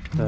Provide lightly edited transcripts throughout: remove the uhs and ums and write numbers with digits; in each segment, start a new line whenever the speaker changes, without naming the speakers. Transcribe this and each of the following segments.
അപ്പോൾ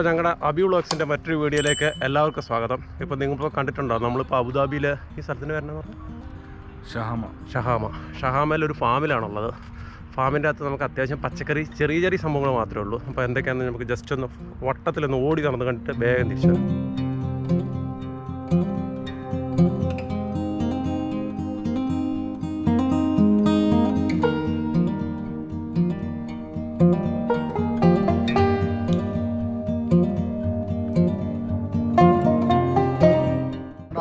ഞങ്ങളുടെ അബി വ്ളോഗ്സിൻ്റെ മറ്റൊരു വീഡിയോയിലേക്ക് എല്ലാവർക്കും സ്വാഗതം. ഇപ്പോൾ നിങ്ങളിപ്പോൾ കണ്ടിട്ടുണ്ടോ, നമ്മളിപ്പോൾ അബുദാബിയിൽ ഈ സ്ഥലത്തിന് വരണമെന്ന് പറഞ്ഞു ഷഹാമയിലൊരു ഫാമിലാണുള്ളത്. ഫാമിൻ്റെ അകത്ത് നമുക്ക് അത്യാവശ്യം പച്ചക്കറി ചെറിയ ചെറിയ സംഭവങ്ങൾ മാത്രമേ ഉള്ളൂ. അപ്പോൾ എന്തൊക്കെയാണെന്ന് നമുക്ക് ജസ്റ്റ് ഒന്ന് വട്ടത്തിലൊന്ന് ഓടി നടന്ന് കണ്ടിട്ട് വേഗം തിരിച്ചു വരാം.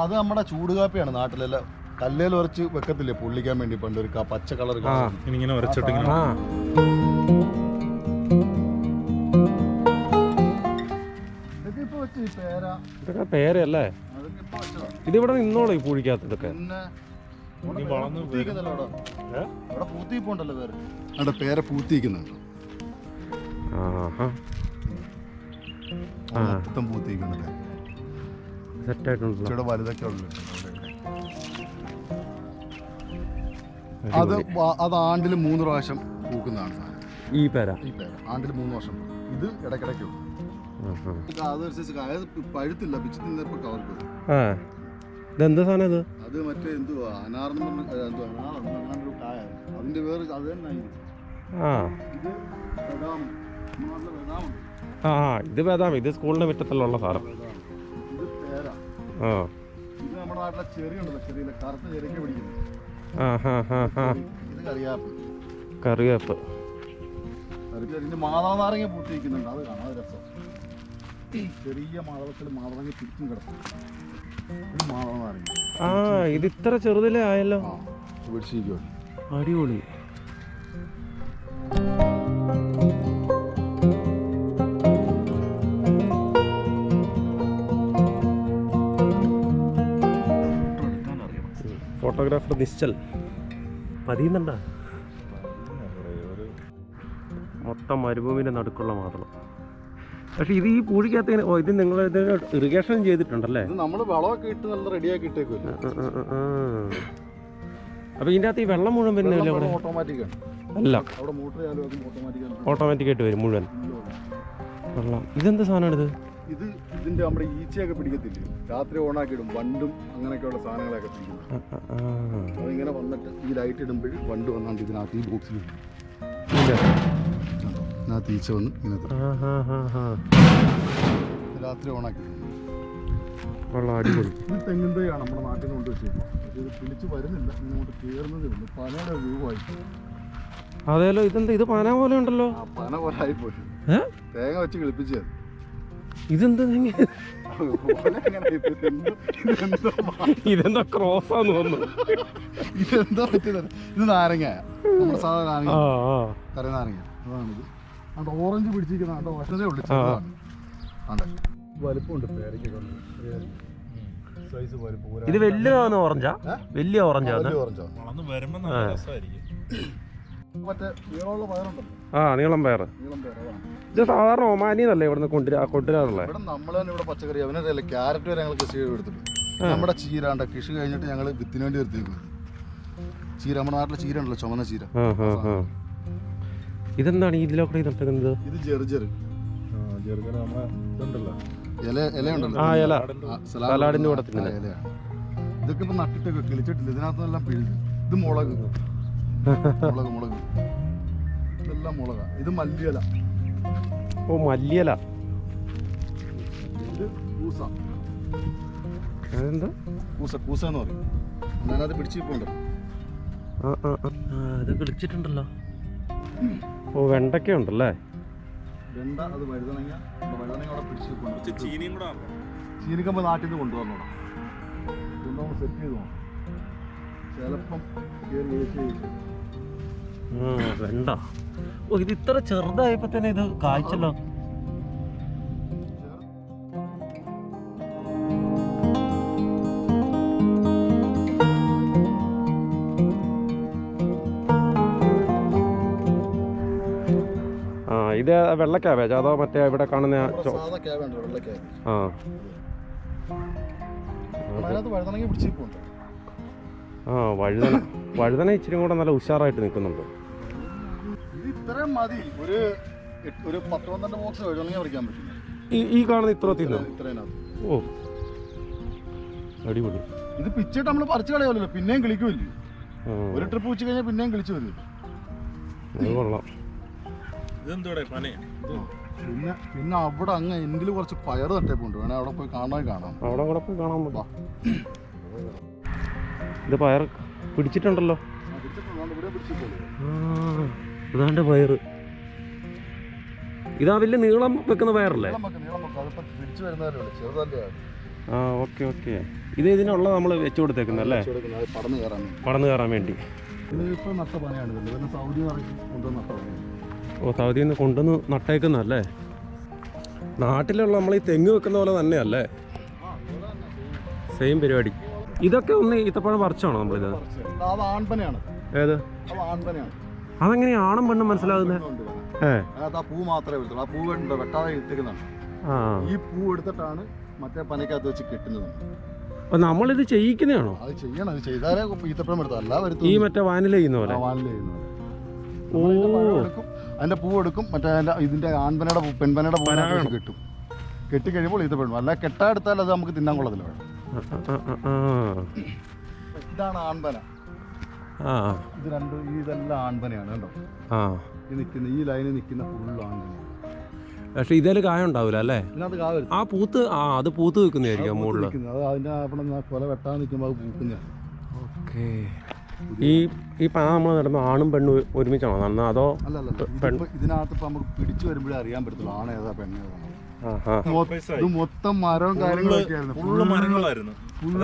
അത് നമ്മുടെ ചൂടുകാപ്പിയാണ്. നാട്ടിലെല്ലാം കല്ലേൽ ഉരച്ച് വെക്കത്തില്ലേ പൊള്ളിക്കാൻ വേണ്ടി, പണ്ട് ഒരു പച്ച കളർ
ഇങ്ങനെ ഉരച്ചിട്ട് ഇതൊക്കെ പേരല്ലേ? ഇതിവിടെ നിന്നോളൂ ഈ പൂഴിക്കകത്ത്. ഇതൊക്കെ
പൂത്തിപ്പോണ്ടല്ലോ പേര്, അവിടെ പേര പൂത്തിക്കുന്നുണ്ട്. മൊത്തം പൂത്തിക്കുന്നുണ്ട്. സെറ്റായിട്ടുണ്ട്. വലുതൊക്കെ ഉള്ളു. അത് ആണ്ടിൽ 3 പ്രാവശ്യം പൂക്കുന്നതാണ് സാധനം.
ഈ പേര
ആണ്ടിൽ 3 വർഷം. ഇത് ഇടയ്ക്കിടയ്ക്ക് പഴുത്തില്ല, പിച്ച് തിന്നപ്പോ കവർക്ക്.
ഇതെന്താ സാധനം? ഇത്
അത് മറ്റേ എന്തുവാ അനാറെന്ന് അങ്ങനൊരു കായ. അതിന്റെ വേറെ അത് തന്നെ. ഇത്
ഇത് ബദാം. ഇത് സ്കൂളിന്റെ മുറ്റത്തുള്ള സാധനം.
ഇത് പേര. ഇത് നമ്മുടെ നാട്ടിലെ ചെറിയ ഉണ്ടല്ലോ, ചെറിയ കറുത്ത ചെറിയ പിടിക്കുന്നത്. ഇത്
കറിവേപ്പ്.
ഇതിന്റെ മാതള നാരങ്ങ പൂട്ടിയിരിക്കുന്നുണ്ട്. അത് കാണാൻ രസം. ചെറിയ മാതളത്തിൽ മാതളങ്ങ തിരിച്ചും കിടക്കും. ഇത് മാതള നാരങ്ങ.
ഇത് ഇത്ര ചെറുതിലേ ആയല്ലോ.
അടിപൊളി.
ഫോട്ടോഗ്രാഫർ നിശ്ചൽ പതിയുന്നുണ്ട. മൊത്തം മരുഭൂമിൻ്റെ നടുക്കുള്ള മാതളം. പക്ഷെ ഇത് ഈ പൂഴിക്കകത്ത് ഇത് നിങ്ങൾ ഇറിഗേഷൻ ചെയ്തിട്ടുണ്ടല്ലേ?
നമ്മൾ വളമൊക്കെ ഇട്ട് നല്ല റെഡിയാക്കി ഇട്ടേക്കുമല്ലോ.
അപ്പോൾ ഇതിൻ്റെ അകത്ത് ഈ വെള്ളം മുഴുവൻ വരുന്നില്ല?
ഓട്ടോമാറ്റിക്കാണ്.
അല്ല, ഓട്ടോമാറ്റിക്കായിട്ട് വരും മുഴുവൻ വെള്ളം. ഇതെന്താ സാധനമാണിത്?
ഇത് ഇതിന്റെ നമ്മുടെ ഈച്ചയൊക്കെ പിടിക്കത്തില്ലേ, രാത്രി ഓണാക്കി ഇടും. വണ്ടും അങ്ങനെയൊക്കെയുള്ള സാധനങ്ങളൊക്കെ പിടിക്കും. അതിങ്ങനെ വന്നിട്ട് ഈ ലൈറ്റ് ഇടുമ്പോൾ വണ്ട് വന്നാണ്ട് ഇതിനകത്ത് ഈ ബോക്സിൽ ഈച്ച വന്ന് ഇങ്ങനത്തെ രാത്രി ഓണാക്കി ഇടും.
അടിപൊളി.
ഇത് തെങ്ങിൻ തൈയാണ് നമ്മുടെ നാട്ടിൽ നിന്ന് കൊണ്ടുവച്ചേക്കും. ഇത് പിടിച്ച് വരുന്നില്ല, ഇങ്ങോട്ട് കയറുന്നതേ ഉള്ളൂ. പനയുടെ രൂപമായിട്ട്.
അതേലോ, ഇതെന്താ ഇത് പന പോലെ ഉണ്ടല്ലോ?
പന പോലെ ആയിപ്പോയി. തേങ്ങ വെച്ച് കിളിപ്പിച്ചത്.
ഇതെന്താ ഇതെന്താ ക്രോസാന്ന് തോന്നുന്നു.
ഇതെന്താ പറ്റിയത്? ഇത് നാരങ്ങ, നമ്മുടെ സാധാരണ നാരങ്ങ, കറി നാരങ്ങ. അതാണിത്. അത് ഓറഞ്ച് പിടിച്ചിരിക്കുന്ന വർഷതേ ഉള്ളു. വലുപ്പമുണ്ട് പേരയ്ക്കൊക്കെ. സൈസ് വലുപ്പം.
ഇത് വലിയതാന്ന് ഓറഞ്ചാ? വലിയ ഓറഞ്ചാണ്.
മറ്റേ നീളമുള്ള പയറുണ്ടല്ലോ.
നീളം പയർ. ഇത് സാധാരണ ഒമാനിന്നല്ലേ ഇവിടുന്ന് കൊണ്ടുവരാറുള്ളത്?
ഇവിടെ നമ്മൾ തന്നെ ഇവിടെ പച്ചക്കറി അവനല്ല ക്യാരറ്റ് വരെ ഞങ്ങൾ കൃഷി എടുത്തിട്ടുണ്ട്. നമ്മുടെ ചീരാണ്ട കൃഷി കഴിഞ്ഞിട്ട് ഞങ്ങൾ വിത്തിന് വേണ്ടി എടുത്തേക്കും. ചീര, നമ്മുടെ നാട്ടിലെ ചീര ഉണ്ടല്ലോ, ചുമന്ന ചീര.
ഇതെന്താണ് ഇതിലൊക്കെ നട്ടുന്നത്?
ഇത് ജെർജർ. ഇലയുണ്ടല്ലോ,
സലാഡിന്റെ കൂടെ തിന്നുന്നത്.
ഇതൊക്കെ ഇപ്പൊ നട്ടിട്ടൊക്കെ കിളിച്ചിട്ടില്ല. ഇതിനകത്തെല്ലാം പിഴുത്. ഇത് മുളക് മുളക് ഇതെല്ലാം മുളകാ. ഇത് മല്ലിയില.
മല്ലിയില.
ഇത് കൂസ.
അതെന്താ
കൂസ എന്ന് പറയും. അതിനകത്ത് പിടിച്ചിട്ടുണ്ട്.
ഇത് പിടിച്ചിട്ടുണ്ടല്ലോ. വെണ്ടയ്ക്ക ഉണ്ടല്ലേ?
വെണ്ട. അത് വഴുതനങ്ങ. അവിടെ പിടിച്ചിട്ടുണ്ട്. ചീനിക്കമ്പ് നാട്ടിൽ നിന്ന് കൊണ്ടുവന്നോടാം. ഇതൊന്നും സെറ്റ് ചെയ്ത് പോകണം. ചിലപ്പം
വെണ്ട. ഇത് ഇത്ര ചെറുതായപ്പോ തന്നെ ഇത് കായ്ച്ചല്ലോ. ഇത് വെള്ള ക്യാബേജ് അതോ മറ്റേ ഇവിടെ കാണുന്ന? ആ വഴുതന ഇച്ചിരി കൂടെ നല്ല ഉഷാറായിട്ട് നിൽക്കുന്നുണ്ട്.
ഇത് ഇത്രയും മതി. ഒരു 10-12 ബോക്സ് വഴുതനങ്ങ പറിക്കാൻ പറ്റില്ല.
ഈ കാണുന്ന ഇത്രത്തിന്നോ?
ഇത്രേനകത്ത്.
ഓ അടിപൊളി.
ഇത് പിച്ചിട്ട് നമ്മൾ പറിച്ചു കളയാമല്ലോ, പിന്നെയും കിളിക്കുമല്ലോ. ഒരു ട്രിപ്പ് വെച്ച് കഴിഞ്ഞാൽ പിന്നെയും കിളിച്ചു വരും.
അത് കൊള്ളാം.
പിന്നെ അവിടെ അങ്ങ് എൻഡിൽ കുറച്ച് പയർ തട്ടേപ്പുണ്ട്, വേണേ അവിടെ പോയി കാണാം.
അവിടെ കൂടെ പോയി കാണാൻ പറ്റാം. ഇത് പയർ പിടിച്ചിട്ടുണ്ടല്ലോ. ഇതാണ്ട് പയറ്. ഇതാ വലിയ നീളം വെക്കുന്ന പയറല്ലേ? ആ ഓക്കെ ഓക്കെ. ഇതിനുള്ള നമ്മൾ വെച്ചു കൊടുത്തേക്കുന്നല്ലേ, പടന്ന് കയറാൻ വേണ്ടി. ഓ സൗദിയിൽ നിന്ന് കൊണ്ടുവന്ന് നട്ടേക്കുന്നല്ലേ? നാട്ടിലുള്ള നമ്മൾ ഈ തെങ്ങ് വെക്കുന്ന പോലെ തന്നെയല്ലേ? സെയിം പരിപാടി. ഇതൊക്കെ ഒന്ന് ഈത്തപ്പഴം പറിച്ചാണോ നമ്മളിത്? ഏത്? അതെങ്ങനെയാ ആണും പെണ്ണും മനസ്സിലാകുന്നത്?
പൂ മാത്രമേ എടുത്തുള്ളൂ. ആ പൂ വെട്ടാതെ ഇട്ടിരിക്കുന്നതാണ്. ഈ പൂ എടുത്തിട്ടാണ് മറ്റേ പനക്കകത്ത് വെച്ച് കെട്ടുന്നത്.
അപ്പൊ നമ്മളിത് ചെയ്യിക്കുന്നതാണോ?
അത് ചെയ്യണം. അത് ചെയ്താലേ ഈത്തപ്പഴം എടുത്താൽ അല്ല വരുത്തും.
ഈ മറ്റേ വാനില ചെയ്യുന്ന പോലെ. ഓ
അതിന്റെ പൂ എടുക്കും, മറ്റേ ഇതിന്റെ ആൺപനയുടെ പെൺപനയുടെ പൂ കെട്ടും. കെട്ടി കഴിയുമ്പോൾ ഈത്തപ്പഴം. അല്ല കെട്ടാ എടുത്താൽ അത് നമുക്ക് തിന്നാൻ കൊള്ളത്തില്ല. ഇതാണ് ആൺപന. ഇത് ഇതെല്ലാം ആൺപനയാണ് കേട്ടോ. ഈ ലൈനിൽ നിൽക്കുന്ന ഫുള്ള് ആൺപന.
പക്ഷെ ഇതിൽ കായ ഉണ്ടാവില്ല അല്ലേ? ആ പൂത്ത് അത് പൂത്ത് വെക്കുന്നതായിരിക്കും മുകളിൽ.
അതിന്റെ കൊല വെട്ടാൻ നിൽക്കുമ്പോൾ അത് പൂക്കുന്നതാണ്.
ഓക്കെ. ഈ പന നമ്മൾ നടന്ന ആണും പെണ്ണും ഒരുമിച്ചാണോ നടന്നത് അതോ?
ഇതിനകത്ത് ഇപ്പൊ നമുക്ക് പിടിച്ചു വരുമ്പോഴേ അറിയാൻ പറ്റത്തുള്ളൂ ആണേതാ പെണ്ണേതാ. ഇത് മൊത്തം മരവും കാര്യങ്ങളൊക്കെയായിരുന്നു,
മരങ്ങളായിരുന്നു.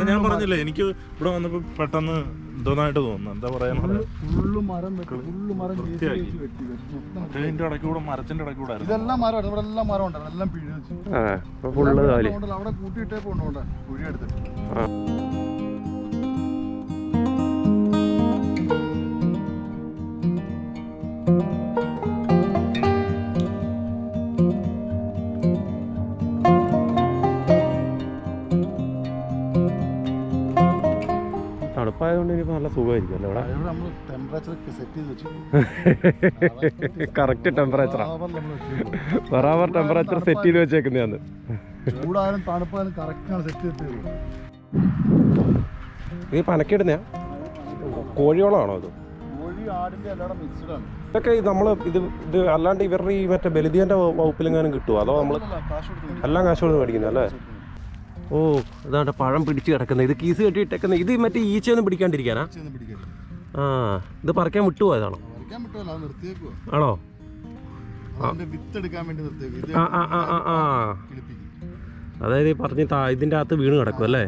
ഞാൻ പറഞ്ഞില്ലേ, എനിക്ക് ഇവിടെ വന്നപ്പോ പെട്ടെന്ന് ഇതൊന്നായിട്ട് തോന്നുന്നു. എന്താ പറയാ,
ഫുള്ള് മരം
മരത്തിന്റെ ഇടയ്ക്ക് കൂടെ
ഇതെല്ലാം മരമാണ്. ഇവിടെ എല്ലാം മരം ഉണ്ടായിരുന്നു, എല്ലാം പിഴിച്ചു. അവിടെ കൂട്ടിയിട്ടേ പോകണ്ട കുഴി എടുത്തിട്ട്.
തണുപ്പായതുകൊണ്ട് ഇനിയിപ്പോൾ നല്ല സുഖമായിരിക്കും അല്ലേ ഇവിടെ? കറക്റ്റ് ടെമ്പറേച്ചറാ, ബറാബർ ടെമ്പറേച്ചർ സെറ്റ് ചെയ്ത് വെച്ചേക്കുന്നതാണ്.
ചൂടായാലും തണുപ്പായാലും കറക്റ്റാണ് സെറ്റ് ചെയ്തിട്ടുള്ളത്.
ഇത് പനക്കിടുന്ന കോഴിയോളാണോ ഇത്?
കോഴി ആടിന്റെ എല്ലാം മിക്സ്ഡ് ആണ്.
ഇതൊക്കെ നമ്മൾ ഇത് അല്ലാണ്ട് ഇവരുടെ ഈ മറ്റേ ബലിദീൻ്റെ വകുപ്പിലെങ്ങാനും കിട്ടുമോ അതോ നമ്മൾ എല്ലാം കാശ് കൊടുത്ത് മേടിക്കുന്നത് അല്ലേ? ഓ ഇതാണ്ട് പഴം പിടിച്ച് കിടക്കുന്നത്. ഇത് കീസ് കെട്ടിയിട്ടേക്കുന്നത്. ഇത് മറ്റേ ഈച്ചയൊന്നും പിടിക്കാണ്ടിരിക്കാനാ? ആ ഇത് പറിക്കാൻ വിട്ടുപോയതാണോ? ആണോ? അതായത് ഈ പറഞ്ഞ് ഇതിൻ്റെ അകത്ത് വീണ് കിടക്കും അല്ലേ?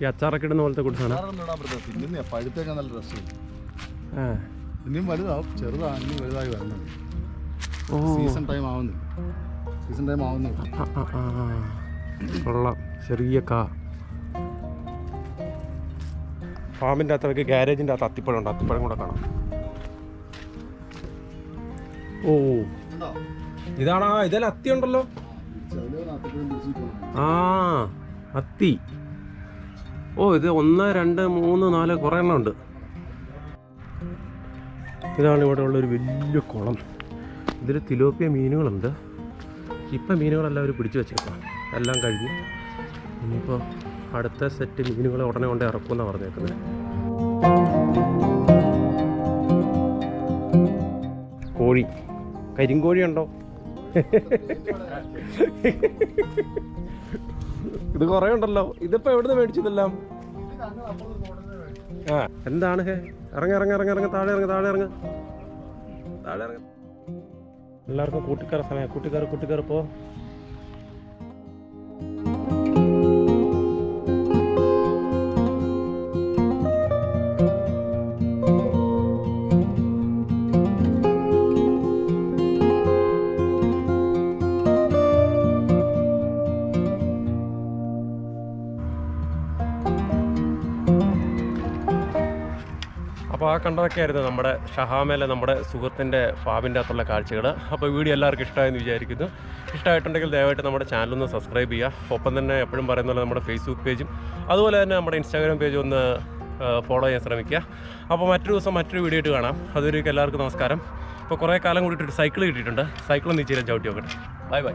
ഈ അച്ചാറൊക്കെ ഇടുന്ന പോലത്തെ കുടിച്ചാണ്.
ഇനിയും വലുതാവും, ചെറുതാണ് ഇനി വലുതായി വരുന്നത്. സീസൺ ടൈം ആവുന്നില്ല.
കൊള്ളാം. ചെറിയ ഫാമിൻ്റെ അകത്തൊക്കെ ഗാരേജിൻ്റെ അകത്ത് അത്തിപ്പഴം ഉണ്ട്. അത്തിപ്പഴം കൂടെ കാണാം. ഓ ഇതാണോ? ഇതെല്ലാം അത്തി ഉണ്ടല്ലോ. ആ അത്തി. ഓ ഇത് 1 2 3 4 കുറേ എണ്ണം ഉണ്ട്. ഇതാണ് ഇവിടെ ഉള്ളൊരു വലിയ കുളം. ഇതിൽ തിലോപ്പിയ മീനുകളുണ്ട്. ഇപ്പം മീനുകളെല്ലാം അവർ പിടിച്ചു വെച്ചേക്കാം, എല്ലാം കഴിഞ്ഞ്. ഇനിയിപ്പോൾ അടുത്ത സെറ്റ് മീനുകളെ ഉടനെ കൊണ്ട് ഇറക്കുമെന്നാണ് പറഞ്ഞേക്കുന്നത്. കോഴി, കരിങ്കോഴി ഉണ്ടോ? ഇത് കുറേ ഉണ്ടല്ലോ. ഇതിപ്പോൾ എവിടുന്ന് മേടിച്ചതെല്ലാം? ആ എന്താണ് ഇറങ്ങ താഴെ ഇറങ്ങ. എല്ലാവർക്കും കൂട്ടിക്കയറ സമയം. കൂട്ടിക്കയറി പോ. അപ്പോൾ ആ കണ്ടതൊക്കെയായിരുന്നു നമ്മുടെ ഷഹാമയിലെ നമ്മുടെ സുഹൃത്തിൻ്റെ ഫാമിൻ്റെ അകത്തുള്ള കാഴ്ചകൾ. അപ്പോൾ വീഡിയോ എല്ലാവർക്കും ഇഷ്ടമായെന്ന് വിചാരിക്കുന്നു. ഇഷ്ടമായിട്ടുണ്ടെങ്കിൽ ദയവായിട്ട് നമ്മുടെ ചാനലൊന്ന് സബ്സ്ക്രൈബ് ചെയ്യുക. ഒപ്പം തന്നെ എപ്പോഴും പറയുന്ന പോലെ നമ്മുടെ ഫേസ്ബുക്ക് പേജും അതുപോലെ തന്നെ നമ്മുടെ ഇൻസ്റ്റാഗ്രാം പേജും ഒന്ന് ഫോളോ ചെയ്യാൻ ശ്രമിക്കുക. അപ്പോൾ മറ്റൊരു ദിവസം മറ്റൊരു വീഡിയോ ആയിട്ട് കാണാം. അതുവരെയൊക്കെ എല്ലാവർക്കും നമസ്കാരം. ഇപ്പോൾ കുറേ കാലം കൂടിയിട്ടൊരു സൈക്കിൾ കിട്ടിയിട്ടുണ്ട്. സൈക്കിളൊന്ന് ഇച്ചിരി ചവിട്ടി നോക്കട്ടെ. Bye bye.